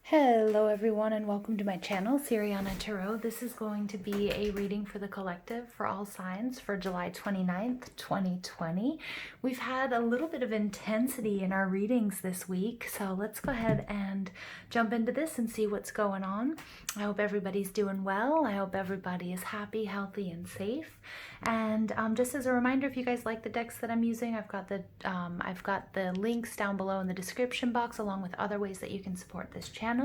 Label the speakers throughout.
Speaker 1: Hello everyone and welcome to my channel, Siriana Tarot. This is going to be a reading for the collective for all signs for July 29th, 2020. We've had a little bit of intensity in our readings this week, so let's go ahead and jump into this and see what's going on. I hope everybody's doing well. I hope everybody is happy, healthy, and safe. And just as a reminder, if you guys like the decks that I'm using, I've got the links down below in the description box, along with other ways that you can support this channel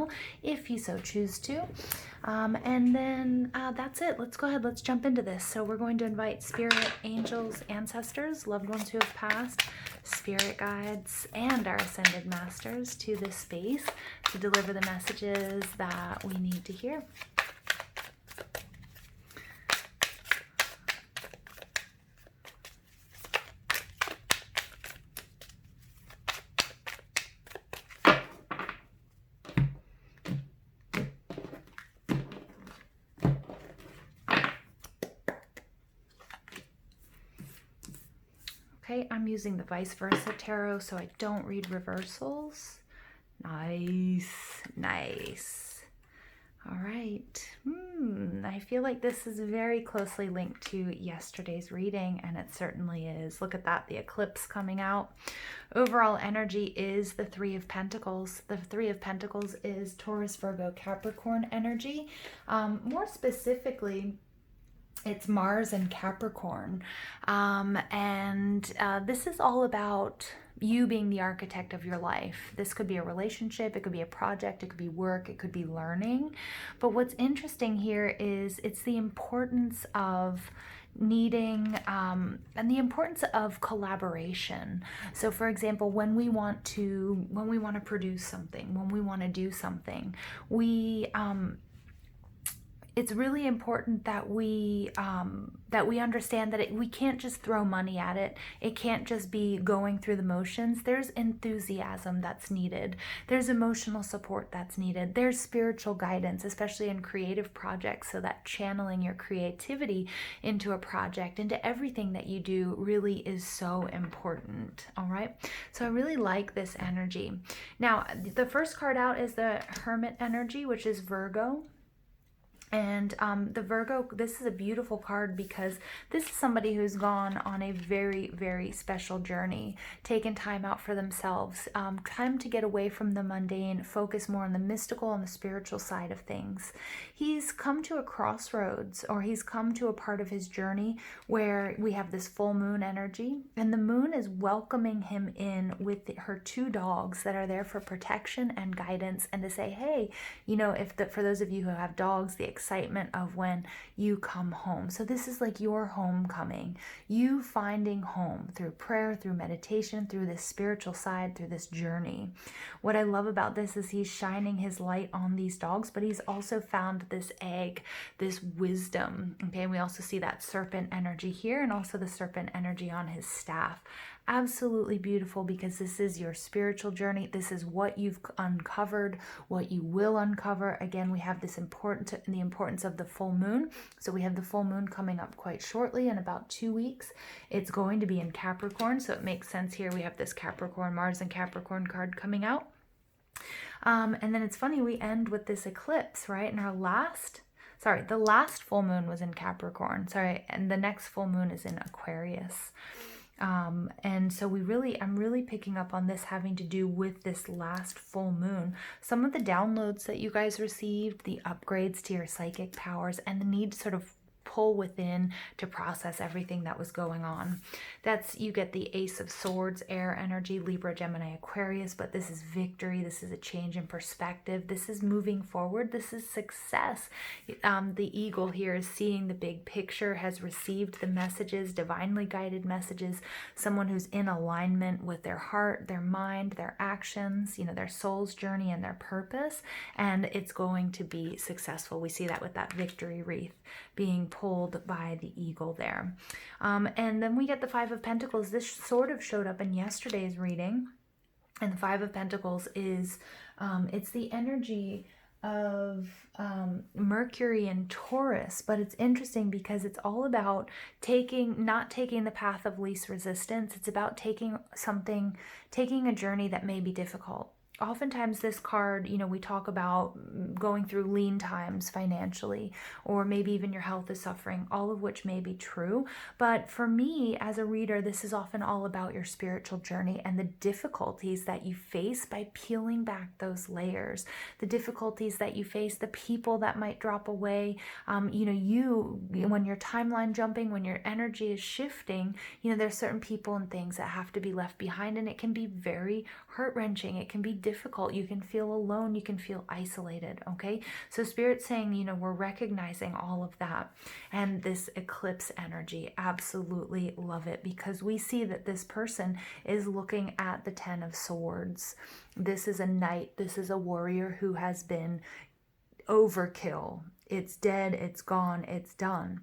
Speaker 1: if you so choose to. And then that's it. Let's go ahead. Let's jump into this. So we're going to invite spirit, angels, ancestors, loved ones who have passed, spirit guides, and our ascended masters to this space to deliver the messages that we need to hear. Okay, I'm using the vice versa tarot, so I don't read reversals. Nice. All right. I feel like this is very closely linked to yesterday's reading, and it certainly is. Look at that, the eclipse coming out. Overall energy is the Three of Pentacles. The Three of Pentacles is Taurus, Virgo, Capricorn energy. More specifically, it's Mars and Capricorn. This is all about you being the architect of your life. This could be a relationship, it could be a project, it could be work, it could be learning. But what's interesting here is it's the importance of needing and the importance of collaboration. So for example, when we want to produce something, when we want to do something, it's really important that we understand that we can't just throw money at it. It can't just be going through the motions. There's enthusiasm that's needed. There's emotional support that's needed. There's spiritual guidance, especially in creative projects, so that channeling your creativity into a project, into everything that you do, really is so important. All right. So I really like this energy. Now, the first card out is the Hermit energy, which is Virgo. And the Virgo, this is a beautiful card because this is somebody who's gone on a very, very special journey, taken time out for themselves, time to get away from the mundane, focus more on the mystical and the spiritual side of things. He's come to a crossroads, or he's come to a part of his journey where we have this full moon energy, and the moon is welcoming him in with her two dogs that are there for protection and guidance, and to say, hey, you know, for those of you who have dogs, the excitement of when you come home. So this is like your homecoming, you finding home through prayer, through meditation, through this spiritual side, through this journey. What I love about this is he's shining his light on these dogs, but he's also found this egg, this wisdom. Okay, and we also see that serpent energy here, and also the serpent energy on his staff. Absolutely beautiful, because this is your spiritual journey. This is what you've uncovered, what you will uncover. Again, we have this the importance of the full moon. So we have the full moon coming up quite shortly in about 2 weeks. It's going to be in Capricorn, so it makes sense here. We have this Capricorn, Mars and Capricorn card coming out. And then it's funny, we end with this eclipse, right? And the last full moon was in Capricorn, and the next full moon is in Aquarius. And so I'm really picking up on this having to do with this last full moon. Some of the downloads that you guys received, the upgrades to your psychic powers, and the need to sort of pull within to process everything that was going on. You get the Ace of Swords, air energy, Libra, Gemini, Aquarius, but this is victory. This is a change in perspective. This is moving forward. This is success. The eagle here is seeing the big picture, has received the messages, divinely guided messages, someone who's in alignment with their heart, their mind, their actions, their soul's journey and their purpose, and it's going to be successful. We see that with that victory wreath being pulled by the eagle there. And then we get the Five of Pentacles. This sort of showed up in yesterday's reading. And the Five of Pentacles is, it's the energy of Mercury and Taurus, but it's interesting because it's all about not taking the path of least resistance. It's about taking a journey that may be difficult. Oftentimes this card, you know, we talk about going through lean times financially, or maybe even your health is suffering, all of which may be true. But for me as a reader, this is often all about your spiritual journey and the difficulties that you face by peeling back those layers, the difficulties that you face, the people that might drop away. You know, when your timeline jumping, when your energy is shifting, you know, there's certain people and things that have to be left behind, and it can be very heart-wrenching. It can be difficult. You can feel alone. You can feel isolated. Okay. So Spirit's saying, you know, we're recognizing all of that. And this eclipse energy, absolutely love it, because we see that this person is looking at the 10 of Swords. This is a knight. This is a warrior who has been overkill. It's dead. It's gone. It's done.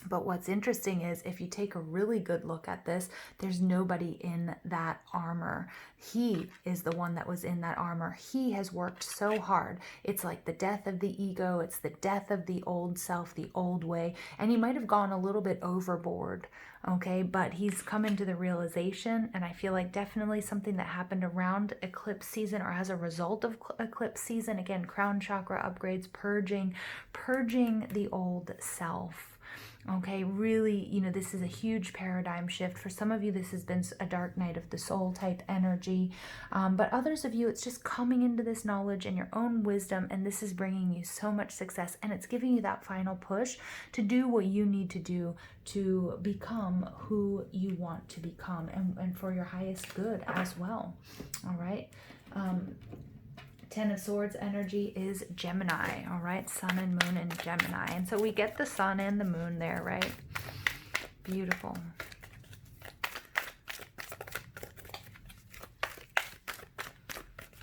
Speaker 1: But what's interesting is if you take a really good look at this, there's nobody in that armor. He is the one that was in that armor. He has worked so hard. It's like the death of the ego. It's the death of the old self, the old way. And he might have gone a little bit overboard, okay? But he's come into the realization, and I feel like definitely something that happened around eclipse season or as a result of eclipse season. Again, crown chakra upgrades, purging the old self. Okay, really, you know, this is a huge paradigm shift. For some of you, this has been a dark night of the soul type energy. But others of you, it's just coming into this knowledge and your own wisdom, and this is bringing you so much success, and it's giving you that final push to do what you need to do to become who you want to become, and for your highest good as well. All right. 10 of Swords energy is Gemini, all right? Sun and moon in Gemini. And so we get the sun and the moon there, right? Beautiful.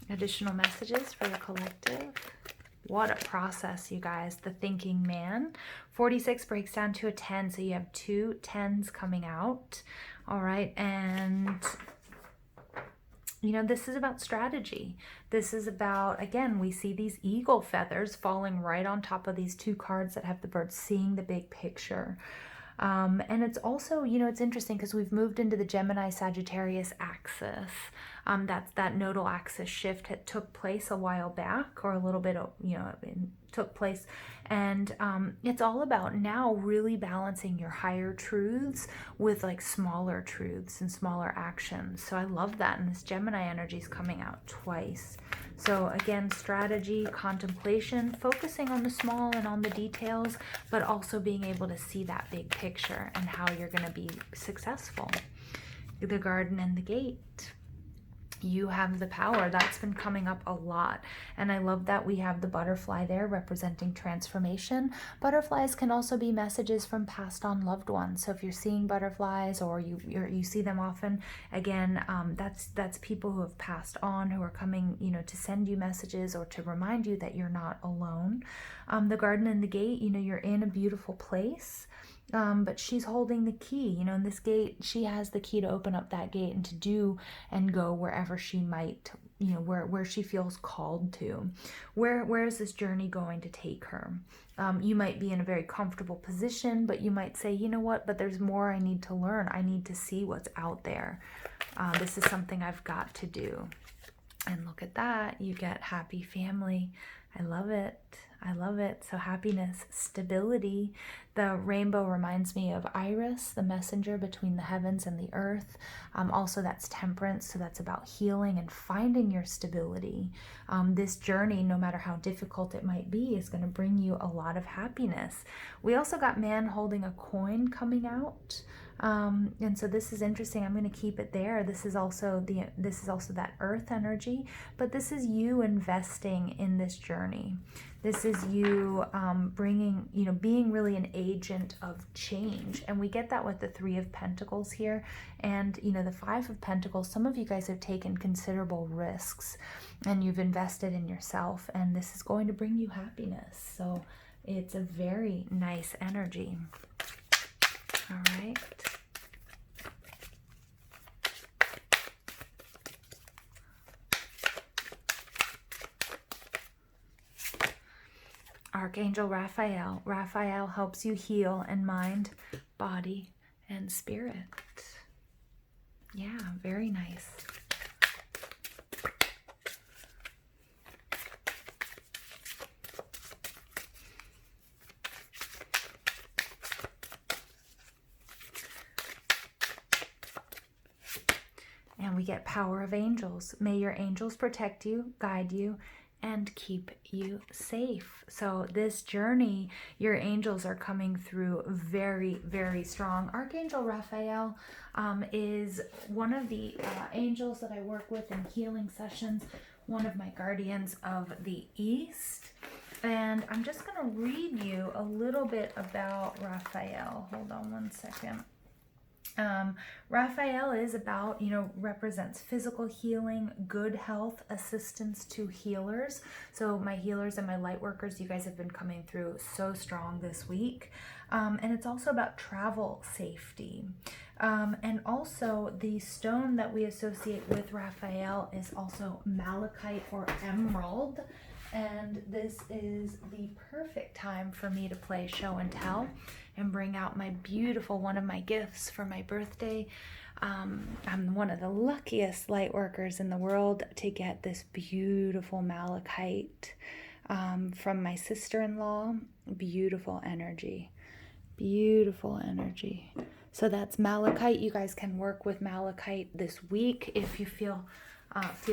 Speaker 1: Additional messages for the collective. What a process, you guys. The thinking man. 46 breaks down to a 10, so you have 2 10s coming out, all right? And you know, this is about strategy. This is about, again, we see these eagle feathers falling right on top of these 2 cards that have the birds, seeing the big picture. And it's also, you know, it's interesting because we've moved into the Gemini-Sagittarius axis. That nodal axis shift had took place a while back, or a little bit, you know, took place. And it's all about now really balancing your higher truths with like smaller truths and smaller actions. So I love that. And this Gemini energy is coming out twice. So again, strategy, contemplation, focusing on the small and on the details, but also being able to see that big picture and how you're going to be successful. The garden and the gate. You have the power. That's been coming up a lot. And I love that we have the butterfly there representing transformation. Butterflies can also be messages from passed on loved ones. So if you're seeing butterflies or you see them often, again, that's people who have passed on, who are coming, you know, to send you messages or to remind you that you're not alone. The garden and the gate, you know, you're in a beautiful place. But she's holding the key, you know, in this gate, she has the key to open up that gate and to do and go wherever she might, you know, where she feels called to. Where is this journey going to take her? You might be in a very comfortable position, but you might say, you know what, but there's more I need to learn. I need to see what's out there. This is something I've got to do. And look at that. You get happy family. I love it. I love it. So happiness, stability. The rainbow reminds me of Iris, the messenger between the heavens and the earth. Also, that's temperance. So that's about healing and finding your stability. This journey, no matter how difficult it might be, is going to bring you a lot of happiness. We also got man holding a coin coming out. And so this is interesting. I'm going to keep it there. This is also that earth energy, but this is you investing in this journey. This is you bringing, you know, being really an agent of change. And we get that with the 3 of Pentacles here. And, you know, the 5 of Pentacles, some of you guys have taken considerable risks and you've invested in yourself, and this is going to bring you happiness. So it's a very nice energy. All right. Archangel Raphael. Raphael helps you heal in mind, body, and spirit. Yeah, very nice. get power of angels. May your angels protect you, guide you, and keep you safe. So this journey, your angels are coming through very, very strong. Archangel Raphael is one of the angels that I work with in healing sessions, one of my guardians of the East. And I'm just going to read you a little bit about Raphael. Hold on one second. Raphael is about, represents physical healing, good health, assistance to healers. So my healers and my light workers, you guys have been coming through so strong this week. And it's also about travel safety. And also the stone that we associate with Raphael is also malachite or emerald. And this is the perfect time for me to play show and tell and bring out my beautiful, one of my gifts for my birthday. I'm one of the luckiest light workers in the world to get this beautiful malachite from my sister-in-law. Beautiful energy. Beautiful energy. So that's malachite. You guys can work with malachite this week if you feel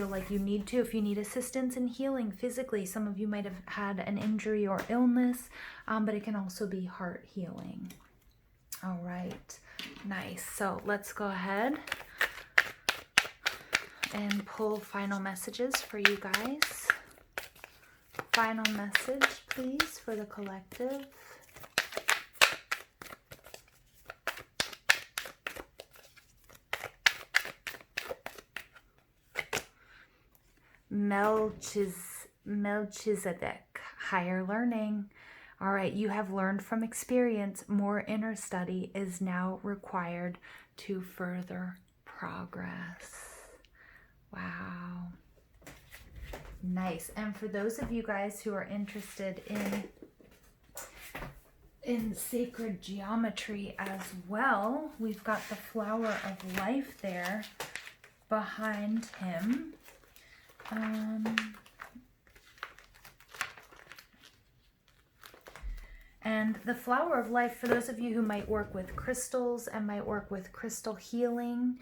Speaker 1: like you need to. If you need assistance in healing physically, some of you might have had an injury or illness, but it can also be heart healing. All right, nice. So let's go ahead and pull final messages for you guys. Final message, please, for the collective. Melchizedek, higher learning. All right, you have learned from experience. More inner study is now required to further progress. Wow. Nice. And for those of you guys who are interested in sacred geometry as well, we've got the flower of life there behind him. And the flower of life, for those of you who might work with crystals and might work with crystal healing,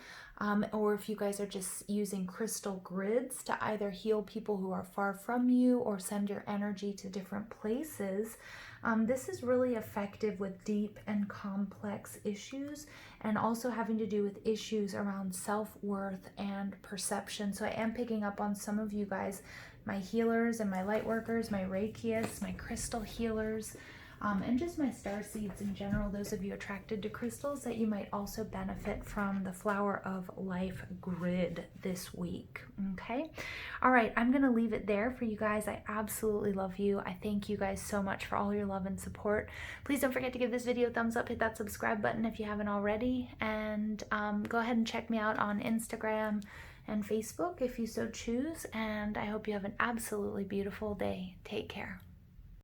Speaker 1: or if you guys are just using crystal grids to either heal people who are far from you or send your energy to different places, this is really effective with deep and complex issues, and also having to do with issues around self-worth and perception. So I am picking up on some of you guys, my healers and my light workers, my Reikiists, my crystal healers, and just my star seeds in general, those of you attracted to crystals, that you might also benefit from the flower of life grid this week. Okay. All right. I'm going to leave it there for you guys. I absolutely love you. I thank you guys so much for all your love and support. Please don't forget to give this video a thumbs up, hit that subscribe button if you haven't already, and go ahead and check me out on Instagram and Facebook if you so choose. And I hope you have an absolutely beautiful day. Take care.